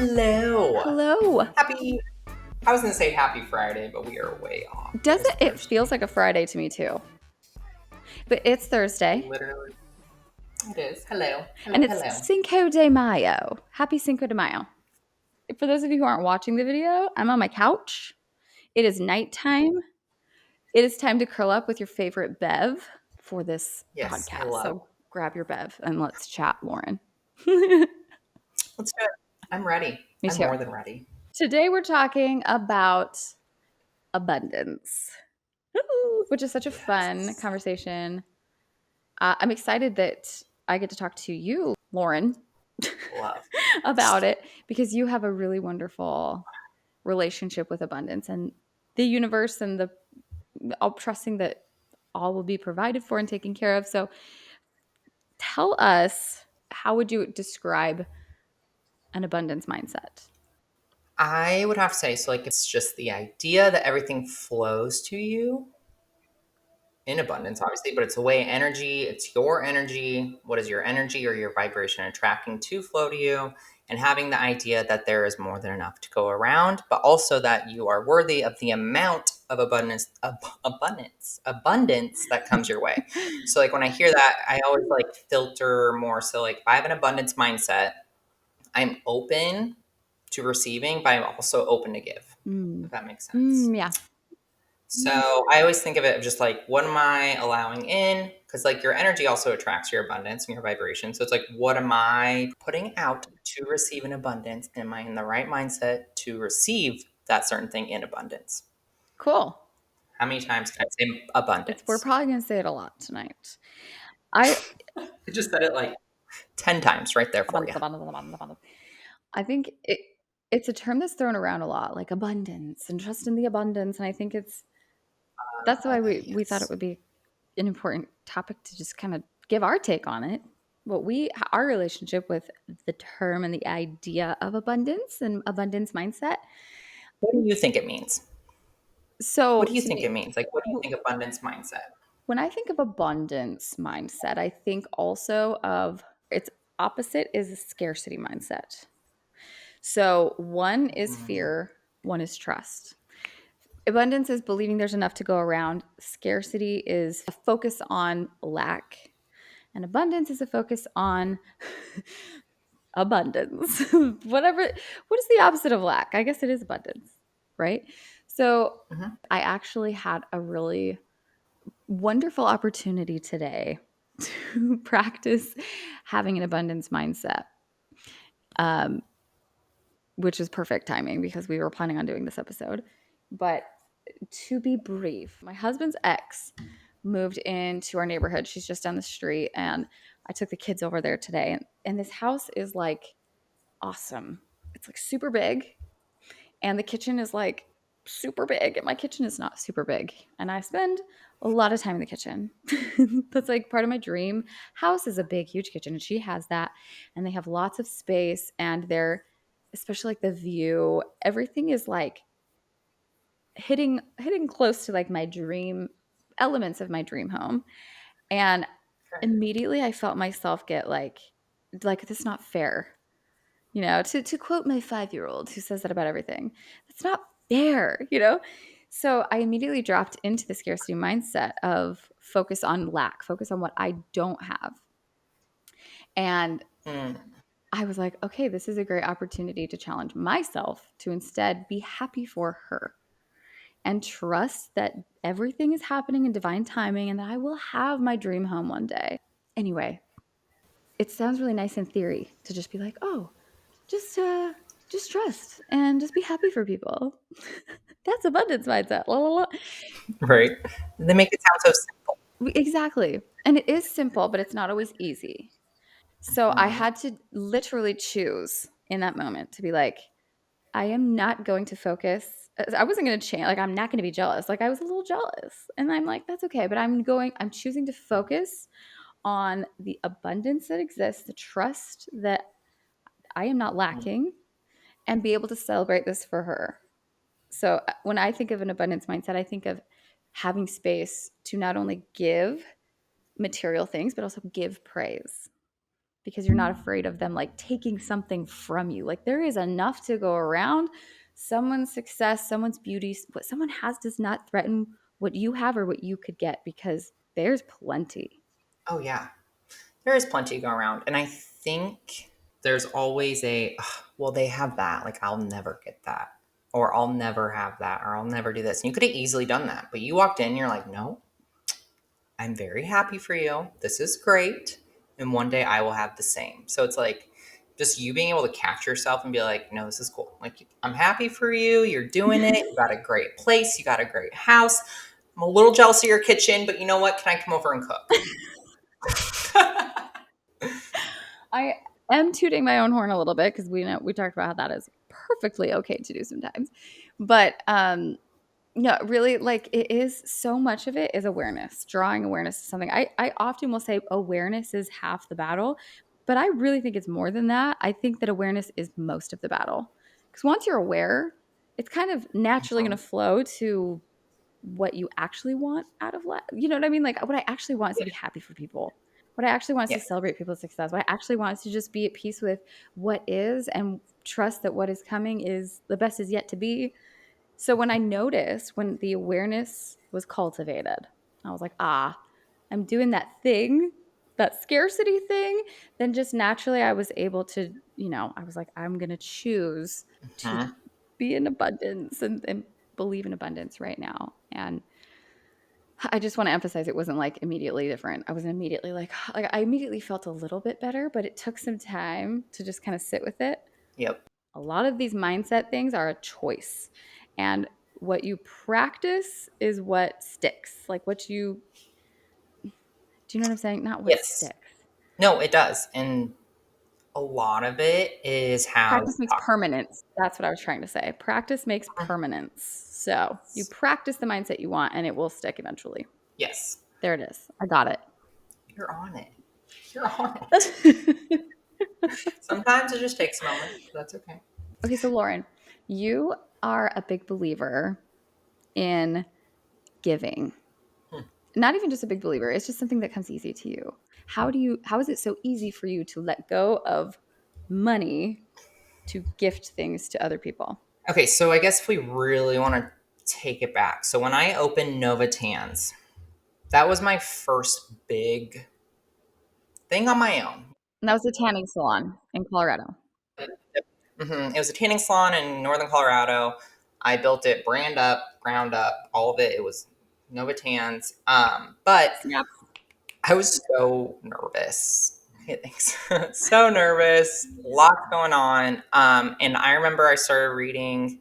Hello. Hello. I was going to say happy Friday, but we are way off. Doesn't it feels like a Friday to me too? But it's Thursday. Literally. It is. Hello. And it's Hello. Cinco de Mayo. Happy Cinco de Mayo. For those of you who aren't watching the video, I'm on my couch. It is nighttime. It is time to curl up with your favorite bev for this Yes, podcast. hello. So grab your bev and let's chat, Lauren. Let's do it. I'm ready. Me I'm too. more than ready. Today we're talking about abundance, which is such a fun conversation. I'm excited that I get to talk to you, Lauren, Love. about it because you have a really wonderful relationship with abundance and the universe and the trusting that all will be provided for and taken care of. So tell us, how would you describe an abundance mindset? I would have to say, it's just the idea that everything flows to you in abundance, obviously, but it's a way energy, it's your energy. What is your energy or your vibration attracting to flow to you? And having the idea that there is more than enough to go around, but also that you are worthy of the amount of abundance that comes your way. So like when I hear that, I always like filter more. So like if I have an abundance mindset, I'm open to receiving, but I'm also open to give. If that makes sense. Yeah. So I always think of it of just like, what am I allowing in? Because like your energy also attracts your abundance and your vibration. So it's like, what am I putting out to receive in abundance? Am I in the right mindset to receive that certain thing in abundance? Cool. How many times can I say abundance? We're probably going to say it a lot tonight. I just said it like 10 times right there for you. I think it's a term that's thrown around a lot, like abundance and trust in the abundance. And I think that's why we thought it would be an important topic to just kind of give our take on it. Our relationship with the term and the idea of abundance and abundance mindset. What do you think it means? So what do you think it means? Like, what do you think abundance mindset? When I think of abundance mindset, I think also of its opposite is a scarcity mindset. So one is fear, one is trust. Abundance is believing there's enough to go around. Scarcity is a focus on lack. And abundance is a focus on abundance. What is the opposite of lack? I guess it is abundance, right? So I actually had a really wonderful opportunity today to practice having an abundance mindset, which is perfect timing because we were planning on doing this episode. But to be brief, my husband's ex moved into our neighborhood. She's just down the street, and I took the kids over there today. And this house is like awesome. It's like super big, and the kitchen is like super big, and my kitchen is not super big. And I spend a lot of time in the kitchen. That's like part of my dream house is a big, huge kitchen, and she has that. And they have lots of space, and they're, especially like the view, everything is like hitting close to like my dream elements of my dream home. And immediately I felt myself get like this is not fair. You know, to quote my 5-year-old who says that about everything, that's not fair, you know? So I immediately dropped into the scarcity mindset of focus on lack, focus on what I don't have. And I was like, okay, this is a great opportunity to challenge myself to instead be happy for her and trust that everything is happening in divine timing and that I will have my dream home one day. Anyway, it sounds really nice in theory to just be like, oh, just trust and just be happy for people. That's abundance mindset. La, la, la. Right. They make it sound so simple. Exactly. And it is simple, but it's not always easy. So I had to literally choose in that moment to be like, I am not going to focus. I wasn't going to change. Like, I'm not going to be jealous. Like, I was a little jealous. And I'm like, that's okay. But I'm choosing to focus on the abundance that exists, the trust that I am not lacking, and be able to celebrate this for her. So when I think of an abundance mindset, I think of having space to not only give material things, but also give praise. because you're not afraid of them like taking something from you. Like there is enough to go around. Someone's success, someone's beauty, what someone has does not threaten what you have or what you could get because there's plenty. Oh yeah, there is plenty going around, and I think there's always a "Ugh, well, they have that. Like I'll never get that, or I'll never have that, or I'll never do this." And you could have easily done that, but you walked in, you're like, "No, I'm very happy for you. This is great. And one day I will have the same." So it's like just you being able to catch yourself and be like, no, this is cool. Like, I'm happy for you. You're doing it. You got a great place. You got a great house. I'm a little jealous of your kitchen, but you know what? Can I come over and cook? I am tooting my own horn a little bit because we talked about how that is perfectly okay to do sometimes. But no, really, like it is so much of it is awareness, drawing awareness to something. I often will say awareness is half the battle, but I really think it's more than that. I think that awareness is most of the battle. Because once you're aware, it's kind of naturally going to flow to what you actually want out of life. You know what I mean? Like what I actually want is to Yeah. be happy for people. What I actually want is Yeah. to celebrate people's success. What I actually want is to just be at peace with what is and trust that what is coming is the best is yet to be. So when I noticed when the awareness was cultivated, I was like, ah, I'm doing that thing, that scarcity thing. Then just naturally I was able to, I was like, I'm going to choose to Mhm. be in abundance and believe in abundance right now. And I just want to emphasize it wasn't like immediately different. I wasn't immediately like I immediately felt a little bit better, but it took some time to just kind of sit with it. Yep. A lot of these mindset things are a choice. And what you practice is what sticks. Like what you do you know what I'm saying? Not what Yes. sticks. No, it does. And a lot of it is how you Practice makes talk. permanence. That's what I was trying to say. Practice makes permanence. So you practice the mindset you want and it will stick eventually. Yes. There it is. I got it. You're on it. You're on it. Sometimes it just takes a moment. But that's okay. Okay, so Lauren, you are a big believer in giving. Hmm. Not even just a big believer, it's just something that comes easy to you. How is it so easy for you to let go of money to gift things to other people? Okay, so I guess if we really want to take it back. So when I opened Nova Tans, that was my first big thing on my own. And that was a tanning salon in Colorado. It was a tanning salon in northern Colorado. I built it brand up, ground up, all of it. It was Nova Tans. But Snap. I was so nervous. Okay, thanks. So nervous, lots going on. And I remember I started reading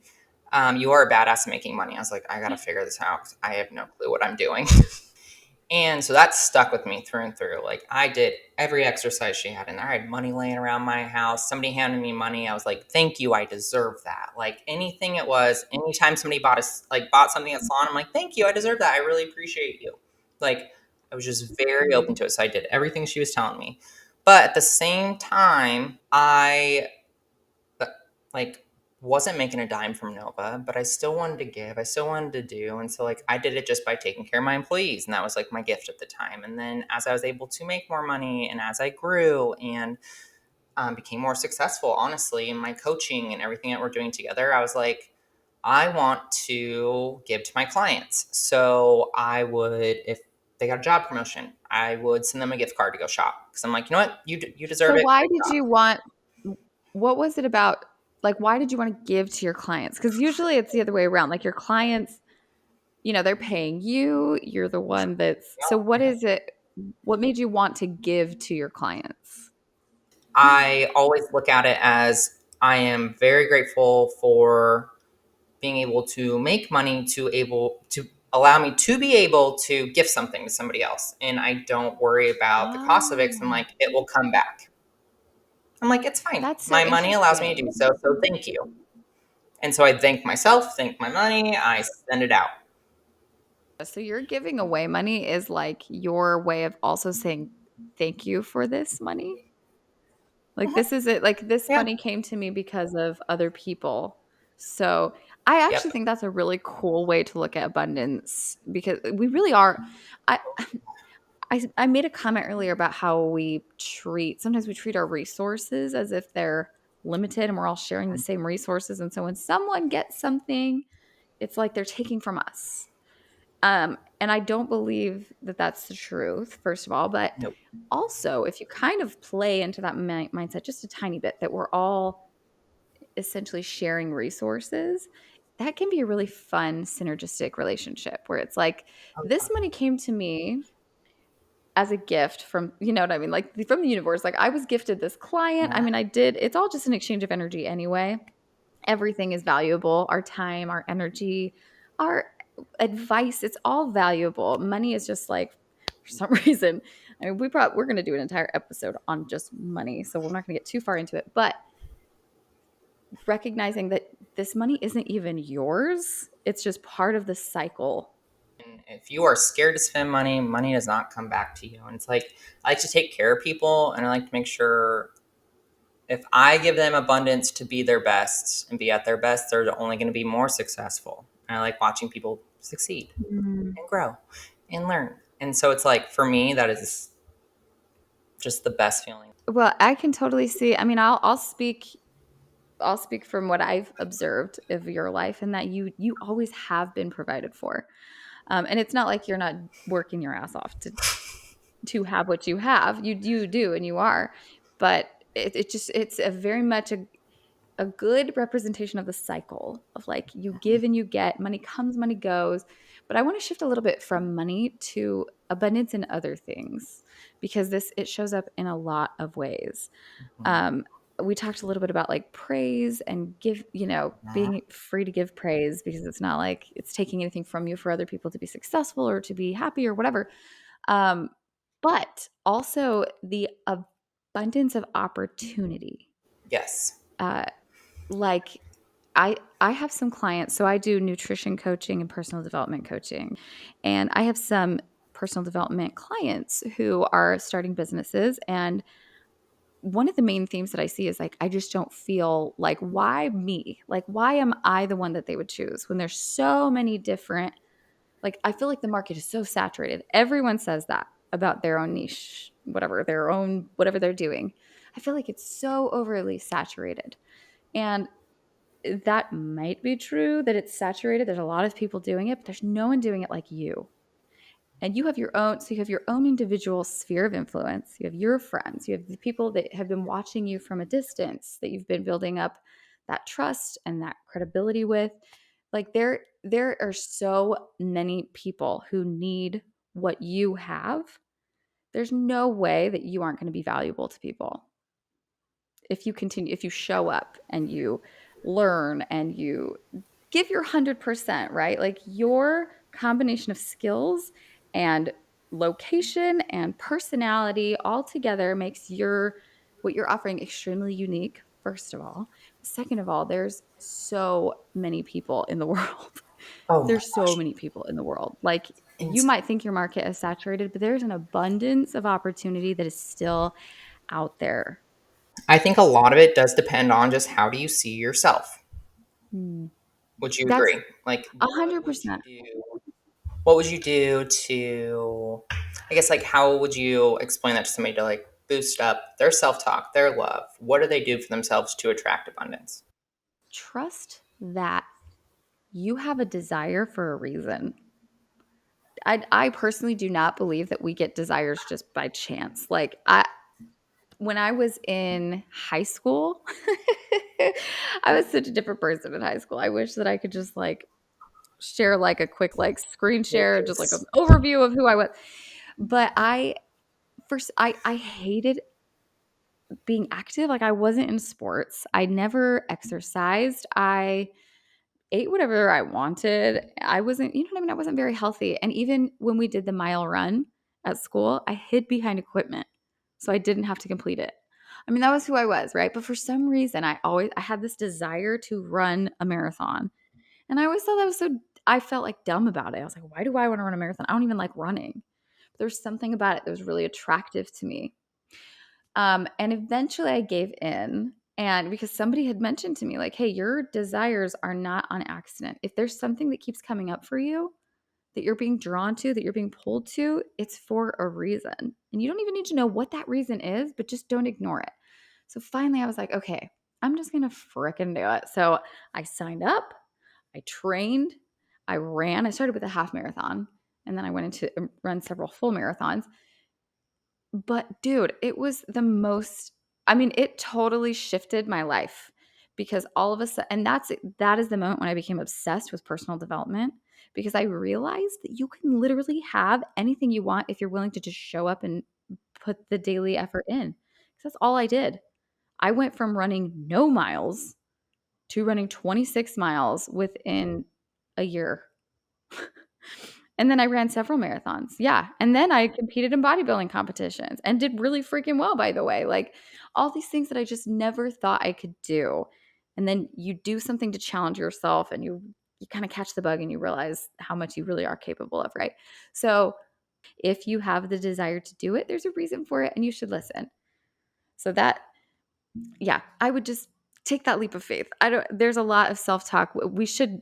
You Are a Badass at Making Money. I was like, I got to figure this out 'cause I have no clue what I'm doing. And so that stuck with me through and through. Like I did every exercise she had in there. I had money laying around my house. Somebody handed me money. I was like, "Thank you, I deserve that." Like anything it was. Anytime somebody bought something at salon, I'm like, "Thank you, I deserve that. I really appreciate you." Like I was just very open to it. So I did everything she was telling me. But at the same time, I uh, like wasn't making a dime from Nova, but I still wanted to give. I still wanted to do. And so like I did it just by taking care of my employees. And that was like my gift at the time. And then as I was able to make more money and as I grew and became more successful, honestly, in my coaching and everything that we're doing together, I was like, I want to give to my clients. So I would, if they got a job promotion, I would send them a gift card to go shop. Because I'm like, you know what? You deserve So it. why Great did job. you want what was it about like why did you want to give to your clients? Cuz usually it's the other way around. Like your clients, they're paying you, you're the one that's so what is it what made you want to give to your clients? I always look at it as I am very grateful for being able to make money to able to allow me to be able to gift something to somebody else. And I don't worry about the cost of it 'cause I'm Oh, like, it will come back. I'm like, it's fine. that's so My money allows me to do interesting. so. So thank you. And so I thank myself, thank my money, I send it out. So you're giving away money is like your way of also saying thank you for this money. Like Mhm. this is it. Like this Yeah. money came to me because of other people. So I actually Yep. think that's a really cool way to look at abundance because we really are. I I made a comment earlier about how sometimes we treat our resources as if they're limited and we're all sharing the same resources. And so when someone gets something, it's like they're taking from us. And I don't believe that that's the truth, first of all. But Nope. also, if you kind of play into that mindset just a tiny bit, that we're all essentially sharing resources, that can be a really fun synergistic relationship where it's like, Oh, this money came to me as a gift from, you know what I mean? Like from the universe. Like I was gifted this client. I yeah. mean, it's all just an exchange of energy anyway. Everything is valuable. Our time, our energy, our advice, it's all valuable. Money is just like, for some reason, I mean, we're going to do an entire episode on just money. So we're not going to get too far into it, but recognizing that this money isn't even yours. It's just part of the cycle. And if you are scared to spend money, money does not come back to you. And it's like, I like to take care of people, and I like to make sure if I give them abundance to be their best and be at their best, they're only going to be more successful. And I like watching people succeed Mm. and grow and learn. And so it's like, for me, that is just the best feeling. Well, I can totally see. I mean, I'll speak from what I've observed of your life, and that you always have been provided for. And it's not like you're not working your ass off to have what you have. You do, and you are. But it's a very much a good representation of the cycle of like you give and you get, money comes, money goes. But I want to shift a little bit from money to abundance in other things, because it shows up in a lot of ways. Mhm. um, we talked a little bit about like praise and Yeah. being free to give praise, because it's not like it's taking anything from you for other people to be successful or to be happy or whatever. um, but also the abundance of opportunity. Yes. uh, like I have some clients, so I do nutrition coaching and personal development coaching, and I have some personal development clients who are starting businesses. And one of the main themes that I see is like, I just don't feel like, why me? Like, why am I the one that they would choose when there's so many different, like, I feel like the market is so saturated. Everyone says that about their own niche, whatever they're doing. I feel like it's so overly saturated. And that might be true that it's saturated. There's a lot of people doing it, but there's no one doing it like you. And you have your own, so you have your own individual sphere of influence. You have your friends, you have the people that have been watching you from a distance, that you've been building up that trust and that credibility with. Like there are so many people who need what you have. There's no way that you aren't going to be valuable to people if you show up and you learn and you give your 100%, right? Like your combination of skills and location and personality all together makes what you're offering extremely unique, first of all. Second of all, there's so many people in the world. Oh my There's so gosh. many people in the world. Like And you might think your market is saturated, but there's an abundance of opportunity that is still out there. I think a lot of it does depend on just how do you see yourself. Hmm. Would you That's agree? Like, what would you 100%. do? What would you do to, I guess, like, how would you explain that to somebody to like boost up their self talk, their love? What do they do for themselves to attract abundance? Trust that you have a desire for a reason. I personally do not believe that we get desires just by chance. Like when I was in high school, I was such a different person in high school. I wish that I could just like share like a quick like screen share, just like an Yes. overview of who I was. But I hated being active. Like I wasn't in sports. I never exercised. I ate whatever I wanted. I wasn't, you know what I mean? I wasn't very healthy. And even when we did the mile run at school, I hid behind equipment so I didn't have to complete it. I mean, that was who I was, right? But for some reason, I had this desire to run a marathon. And I always thought that was so, I felt like dumb about it. I was like, why do I want to run a marathon? I don't even like running. But there's something about it that was really attractive to me. And eventually I gave in. And because somebody had mentioned to me, like, hey, your desires are not on accident. If there's something that keeps coming up for you, that you're being drawn to, that you're being pulled to, it's for a reason. And you don't even need to know what that reason is, but just don't ignore it. So finally, I was like, okay, I'm just going to fricking do it. So I signed up, I trained, I ran. I started with a half marathon, and then I went into run several full marathons. But dude, it was the most, I mean, it totally shifted my life because all of a sudden, and that is the moment when I became obsessed with personal development because I realized that you can literally have anything you want if you're willing to just show up and put the daily effort in. Because that's all I did. I went from running no miles to running 26 miles within a year. And then I ran several marathons. Yeah. And then I competed in bodybuilding competitions and did really freaking well, by the way. Like all these things that I just never thought I could do. And then you do something to challenge yourself and you kind of catch the bug and you realize how much you really are capable of, right? So if you have the desire to do it, there's a reason for it and you should listen. So that, yeah, I would just take that leap of faith. I don't There's a lot of self-talk. We should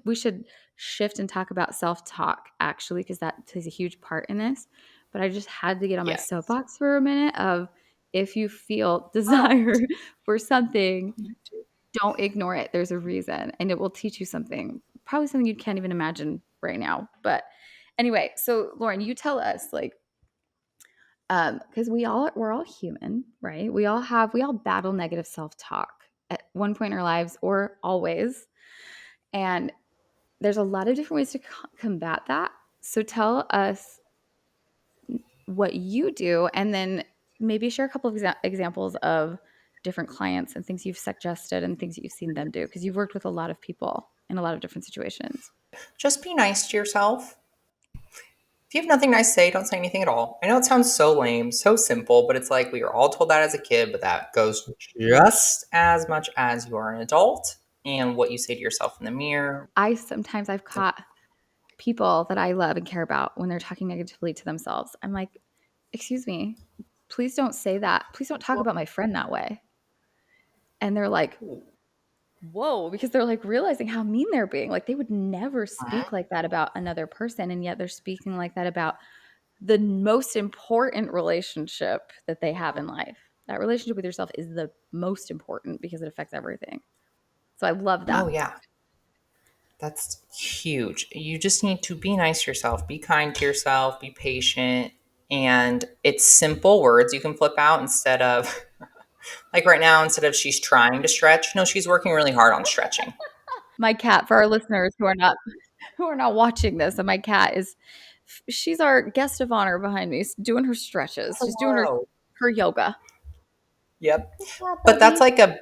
shift and talk about self-talk actually because that plays a huge part in this. But I just had to get on my Yes. soapbox for a minute of if you feel Oh, desire for something, you too. don't ignore it. There's a reason and it will teach you something. Probably something you can't even imagine right now. But anyway, so Lauren, you tell us like because we're all human, right? We all battle negative self-talk at one point in our lives or always, and there's a lot of different ways to combat that. So tell us what you do and then maybe share a couple of examples of different clients and things you've suggested and things that you've seen them do because you've worked with a lot of people in a lot of different situations. Just be nice to yourself. If you have nothing nice to say, don't say anything at all. I know it sounds so lame, so simple, but it's like we were all told that as a kid, but that goes just as much as you are an adult and what you say to yourself in the mirror. I've caught people that I love and care about when they're talking negatively to themselves. I'm like, excuse me, please don't say that. Please don't talk about my friend that way. And they're like, whoa, because they're like realizing how mean they're being. Like they would never speak like that about another person. And yet they're speaking like that about the most important relationship that they have in life. That relationship with yourself is the most important because it affects everything. So I love Oh, that. yeah. That's huge. You just need to be nice to yourself, be kind to yourself, be patient. And it's simple words you can flip out instead of, like right now, instead of she's trying to stretch, no, she's working really hard on stretching. My cat, for our listeners who are not watching this, and my cat is she's our guest of honor behind me doing her stretches. She's doing Hello. her yoga. Yep. Yeah, But that's buddy. like a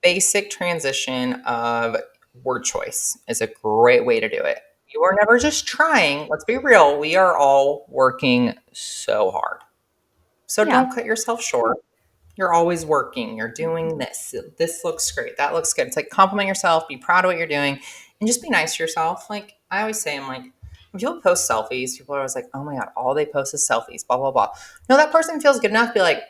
basic transition of word choice is a great way to do it. You are never just trying. Let's be real. We are all working so hard. So Yeah. don't cut yourself short. You're always working. You're doing this. This looks great. That looks good. It's like compliment yourself, be proud of what you're doing, and just be nice to yourself. Like I always say, I'm like, when people post selfies, people are always like, oh my God, all they post is selfies, blah, blah, blah. No, that person feels good enough to be like,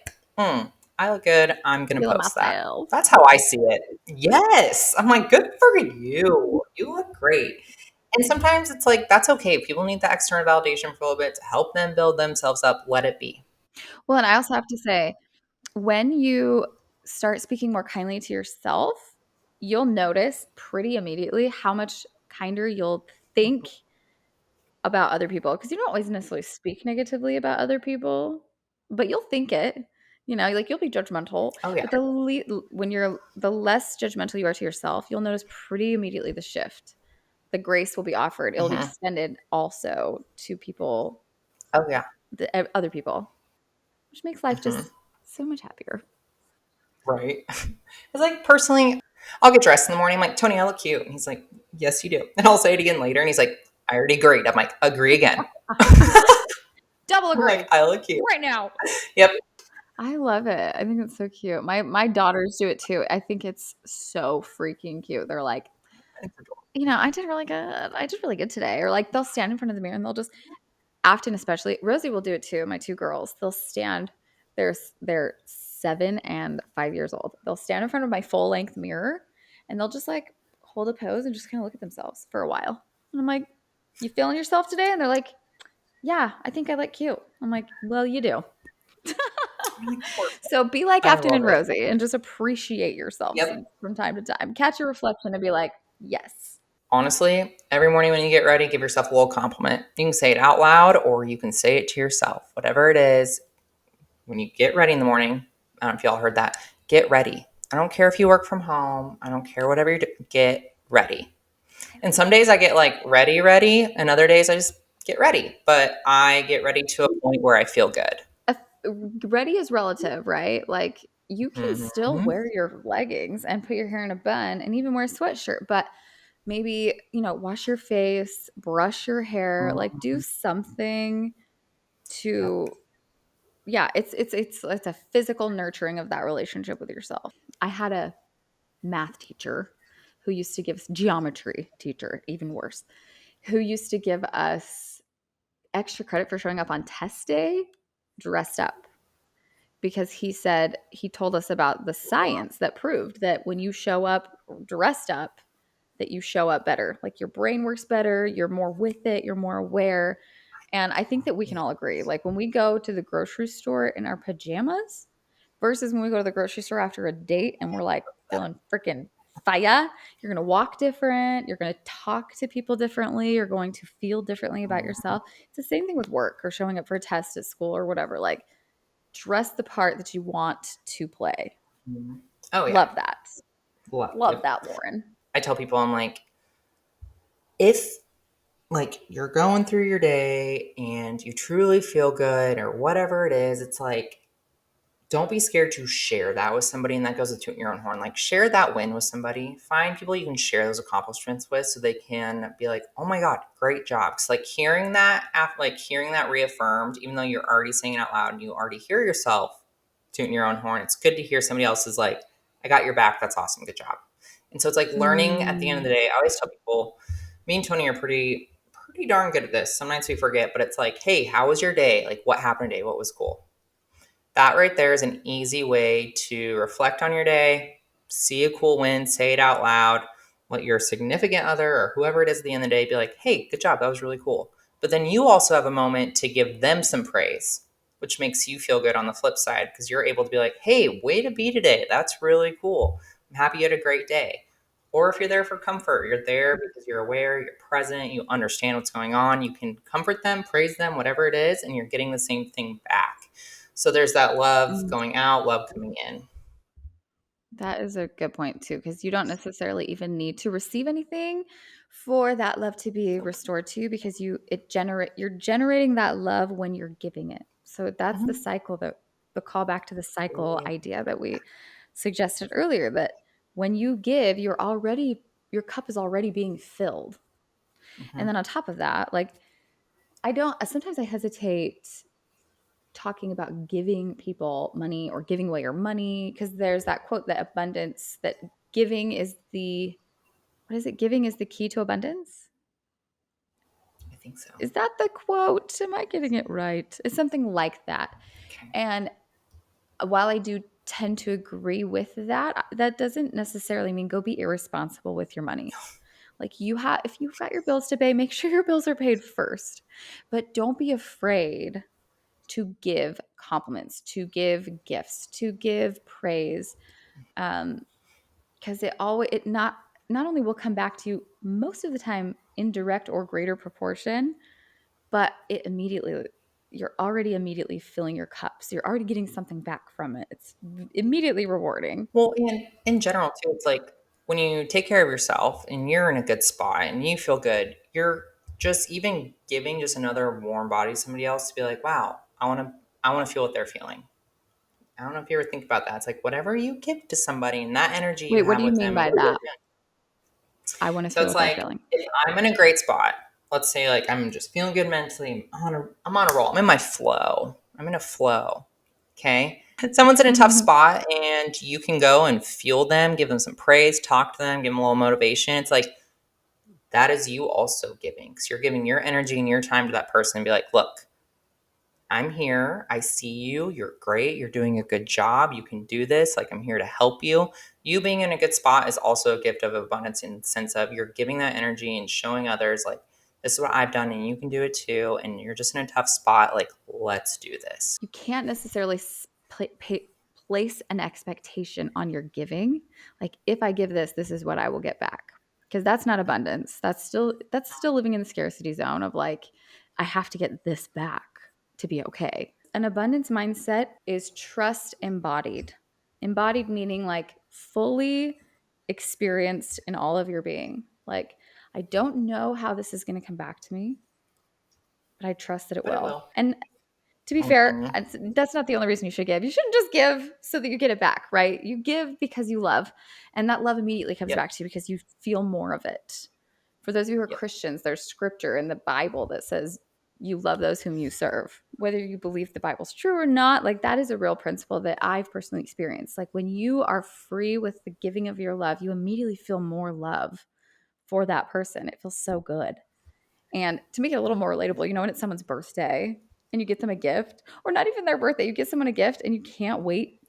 I look good. I'm going to Feeling post that. myself. That's how I see it. Yes. I'm like, good for you. You look great. And sometimes it's like, that's okay. People need the external validation for a little bit to help them build themselves up. Let it be. Well, and I also have to say, when you start speaking more kindly to yourself, you'll notice pretty immediately how much kinder you'll think about other people because you don't always necessarily speak negatively about other people, but you'll think it. You know, like you'll be judgmental, Oh, yeah. but when you're the less judgmental you are to yourself, you'll notice pretty immediately the shift. The grace will be offered. It'll be Hmm. extended also to people, Oh, yeah. other people, which makes life Hmm. just so much happier. Right. It's like personally, I'll get dressed in the morning. I'm like, Tony, I look cute. And he's like, yes, you do. And I'll say it again later. And he's like, I already agreed. I'm like, agree again. Double I'm like, agree I look cute. right now. Yep. I love it. I think it's so cute. My daughters do it too. I think it's so freaking cute. They're like, I did really good. I did really good today. Or like they'll stand in front of the mirror and they'll just often, especially Rosie will do it too. My two girls, they'll stand. They're 7 and 5 years old. They'll stand in front of my full length mirror and they'll just hold a pose and just kind of look at themselves for a while. And I'm like, "You feeling yourself today?" And they're like, Yeah, I think I look cute. I'm like, well, you do. I'm like, perfect. So be like I Afton love and it. Rosie and just appreciate yourself Yep. from time to time. Catch your reflection and be like, yes. Honestly, every morning when you get ready, give yourself a little compliment. You can say it out loud or you can say it to yourself. Whatever it is, when you get ready in the morning, I don't know if y'all heard that, get ready. I don't care if you work from home. I don't care whatever you do, get ready. And some days I get like ready, ready, and other days I just get ready. But I get ready to a point where I feel good. A- Ready is relative, right? Like you can still Mm-hmm. wear your leggings and put your hair in a bun and even wear a sweatshirt, but maybe, wash your face, brush your hair, like do Mm-hmm. something Yep. to yeah, it's a physical nurturing of that relationship with yourself. I had a math teacher who used to give us geometry teacher, even worse, who used to give us extra credit for showing up on test day dressed up because he told us about the science that proved that when you show up dressed up that you show up better, like your brain works better, you're more with it, you're more aware. And I think that we can all agree, like when we go to the grocery store in our pajamas versus when we go to the grocery store after a date and we're like feeling freaking fire, you're going to walk different, you're going to talk to people differently, you're going to feel differently about yourself. It's the same thing with work or showing up for a test at school or whatever. Like dress the part that you want to play. Mm-hmm. Oh yeah, Love that. love. Love Yep. that, Lauren. I tell people I'm like, if like you're going through your day and you truly feel good or whatever it is, it's like don't be scared to share that with somebody. And that goes with tooting your own horn. Like share that win with somebody. Find people you can share those accomplishments with so they can be like, oh my God, great job. Cause like hearing that, like hearing that reaffirmed, even though you're already saying it out loud and you already hear yourself tooting your own horn, it's good to hear somebody else's like, I got your back. That's awesome. Good job. And so it's like learning at the end of the Mm. day. I always tell people, me and Tony are pretty darn good at this. Sometimes we forget, but it's like, hey, how was your day? Like what happened today? What was cool? That right there is an easy way to reflect on your day, see a cool win, say it out loud, let your significant other or whoever it is at the end of the day be like, hey, good job, that was really cool. But then you also have a moment to give them some praise, which makes you feel good on the flip side because you're able to be like, hey, way to be today. That's really cool. I'm happy you had a great day. Or if you're there for comfort, you're there because you're aware, you're present, you understand what's going on, you can comfort them, praise them, whatever it is, and you're getting the same thing back. So there's that love Mm. going out, love coming in. That is a good point too, because you don't necessarily even need to receive anything for that love to be restored to you because you're generating that love when you're giving it. So that's the Mhm. cycle that the call back to the cycle Absolutely. idea that we suggested earlier that when you give, your cup is already being filled. And Mhm. then on top of that, like I don't sometimes I hesitate talking about giving people money or giving away your money because there's that quote that abundance that giving is the what is it, giving is the key to abundance. I think so. Is that the quote? Am I getting it right? It's something like that. Okay. And while I do tend to agree with that, that doesn't necessarily mean go be irresponsible with your money. Like if you've got your bills to pay, make sure your bills are paid first, but don't be afraid to give compliments, to give gifts, to give praise, because it not only will come back to you most of the time in direct or greater proportion, but you're already immediately filling your cup, so you're already getting something back from it. It's immediately rewarding. Well, and in general too, it's like when you take care of yourself and you're in a good spot and you feel good, you're just even giving just another warm body to somebody else to be like, wow, I want to feel what they're feeling. I don't know if you ever think about that. It's like whatever you give to somebody and that energy you Wait, what have do you with mean them, by that? I want to so feel it's what they're like feeling. if I'm in a great spot, let's say like I'm just feeling good mentally, I'm on a roll. I'm in my flow. I'm in a flow. Okay. Someone's in a tough spot and you can go and fuel them, give them some praise, talk to them, give them a little motivation. It's like that is you also giving because you're giving your energy and your time to that person and be like, look, I'm here. I see you. You're great. You're doing a good job. You can do this. Like, I'm here to help you. You being in a good spot is also a gift of abundance in the sense of you're giving that energy and showing others, like, This is what I've done, and you can do it too. And you're just in a tough spot. Like, let's do this. You can't necessarily place an expectation on your giving. Like if I give this, this is what I will get back. Because that's not abundance. That's still living in the scarcity zone of like I have to get this back to be okay. An abundance mindset is trust embodied. Embodied meaning like fully experienced in all of your being. Like I don't know how this is going to come back to me, but I trust that it But it will. will. And to be fair, Hmm. that's not the only reason you should give. You shouldn't just give so that you get it back, right? You give because you love, and that love immediately comes Yep. back to you because you feel more of it. For those of you who are Yep. Christians, there's scripture in the Bible that says you love those whom you serve. Whether you believe the Bible's true or not, like that is a real principle that I've personally experienced. Like when you are free with the giving of your love, you immediately feel more love for that person. It feels so good. And to make it a little more relatable, when it's someone's birthday and you get them a gift, or not even their birthday, you get someone a gift and you can't wait.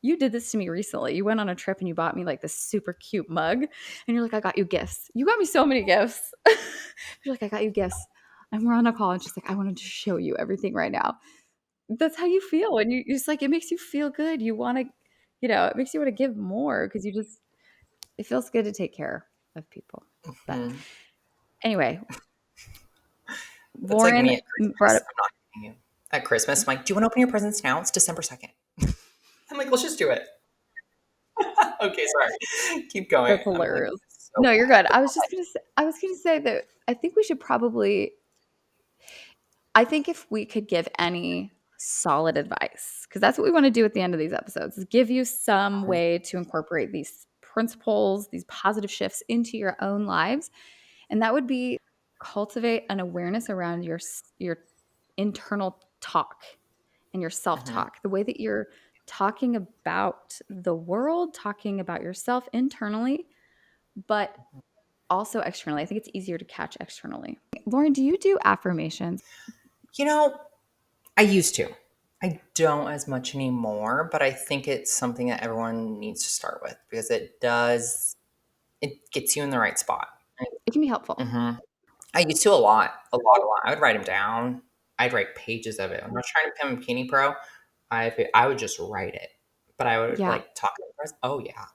You did this to me recently. You went on a trip and you bought me like this super cute mug, and you're like, I got you gifts. You got me so many gifts. You're like, I got you gifts. And we're on a call, and she's like, I wanted to show you everything right now. That's how you feel. And you just like, it makes you feel good. You want to, it makes you want to give more because it feels good to take care of people. But Hmm. anyway, That's like Lauren me at brought Christmas. up I'm not kidding you. At Christmas, I'm like, do you want to open your presents now? It's December 2nd. I'm like, let's just do it. Okay, sorry. Keep going. That's I'm like, hilarious. so No, you're bad. good. I was gonna say that I think we should probably I think if we could give any solid advice, because that's what we want to do at the end of these episodes, is give you some Mhm. way to incorporate these principles, these positive shifts into your own lives. And that would be cultivate an awareness around your internal talk and your Mhm. self-talk, the way that you're talking about the world, talking about yourself internally, but also externally. I think it's easier to catch externally. Lauren, do you do affirmations? You know, I used to. I don't as much anymore, but I think it's something that everyone needs to start with because it gets you in the right spot. It can be helpful. Hmm. I used to a lot, a lot, a lot. I would write them down. I'd write pages of it. When I was trying to become a bikini pro, I would just write it, but I would Yeah. like talk to the press. Oh yeah,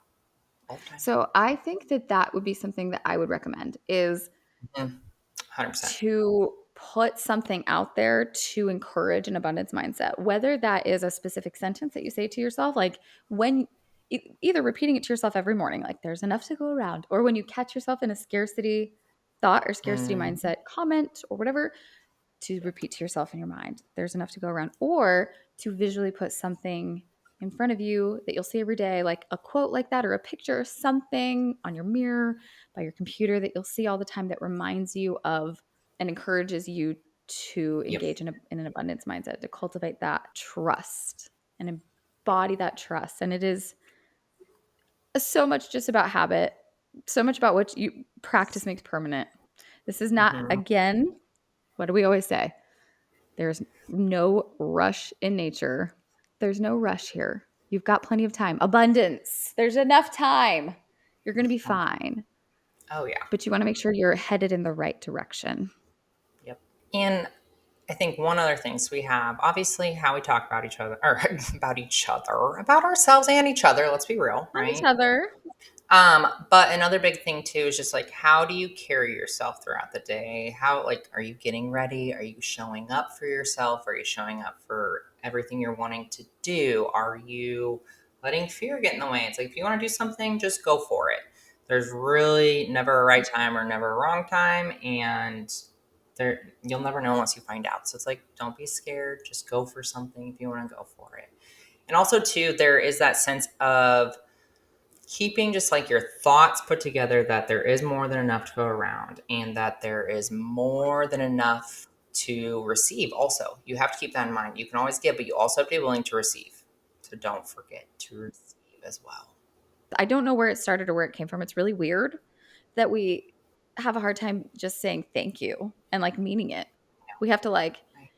all the time. So I think that that would be something that I would recommend is 100%. to put something out there to encourage an abundance mindset, whether that is a specific sentence that you say to yourself, like when either repeating it to yourself every morning, like there's enough to go around, or when you catch yourself in a scarcity thought or scarcity Mm, mindset comment or whatever, to repeat to yourself in your mind, there's enough to go around, or to visually put something in front of you that you'll see every day, like a quote like that, or a picture or something on your mirror, by your computer that you'll see all the time that reminds you of and encourages you to yep. engage in an abundance mindset, to cultivate that trust and embody that trust. And it is so much just about habit, so much about what you practice makes permanent. This is not, Hmm. again, what do we always say? There's no rush in nature. There's no rush here. You've got plenty of time. Abundance. There's enough time. You're going to be fine. Oh yeah. But you want to make sure you're headed in the right direction. Yep. And I think one other thing, so we have obviously how we talk about each other, or about each other, about ourselves and each other. Let's be real, And each right? other. But another big thing too is just like how do you carry yourself throughout the day? How like are you getting ready? Are you showing up for yourself? Are you showing up for everything you're wanting to do? Are you letting fear get in the way? It's like if you want to do something, just go for it. There's really never a right time or never a wrong time, and there you'll never know unless you find out. So it's like don't be scared, just go for something if you want to go for it. And also too, there is that sense of keeping just like your thoughts put together that there is more than enough to go around and that there is more than enough to receive also. You have to keep that in mind. You can always give, but you also have to be willing to receive. So don't forget to receive as well. I don't know where it started or where it came from. It's really weird that we have a hard time just saying thank you and like meaning it. We have to like, Right.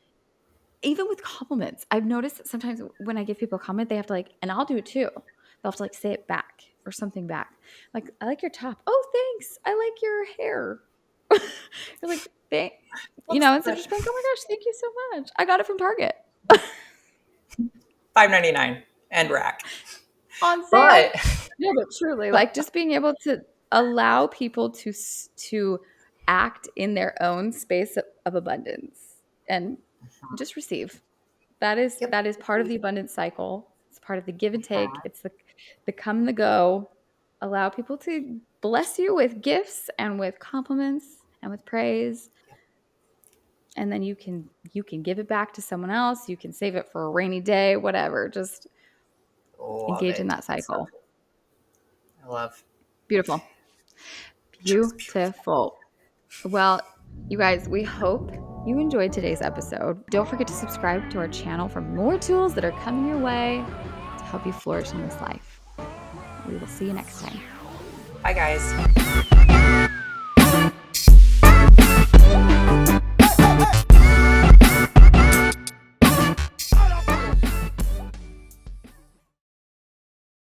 even with compliments, I've noticed that sometimes when I give people a compliment, they have to like, and I'll do it too. They'll have to like say it back or something back. Like, I like your top. Oh, thanks. I like your hair. You're like, Looks instead of good. just being like, oh my gosh, thank you so much. I got it from Target $5.99 and rack. on sale. But No, but truly, like just being able to allow people to act in their own space of abundance and just receive. yep. That is part of the abundance cycle. It's part of the give and take. It's the come and the go. Allow people to bless you with gifts and with compliments and with praise, and then you can give it back to someone else. You can save it for a rainy day, whatever. Just Love engage in it. that So cycle. cool. I love Beautiful. just beautiful. Beautiful. Well, you guys, we hope you enjoyed today's episode. Don't forget to subscribe to our channel for more tools that are coming your way to help you flourish in this life. We will see you next time. Bye, guys.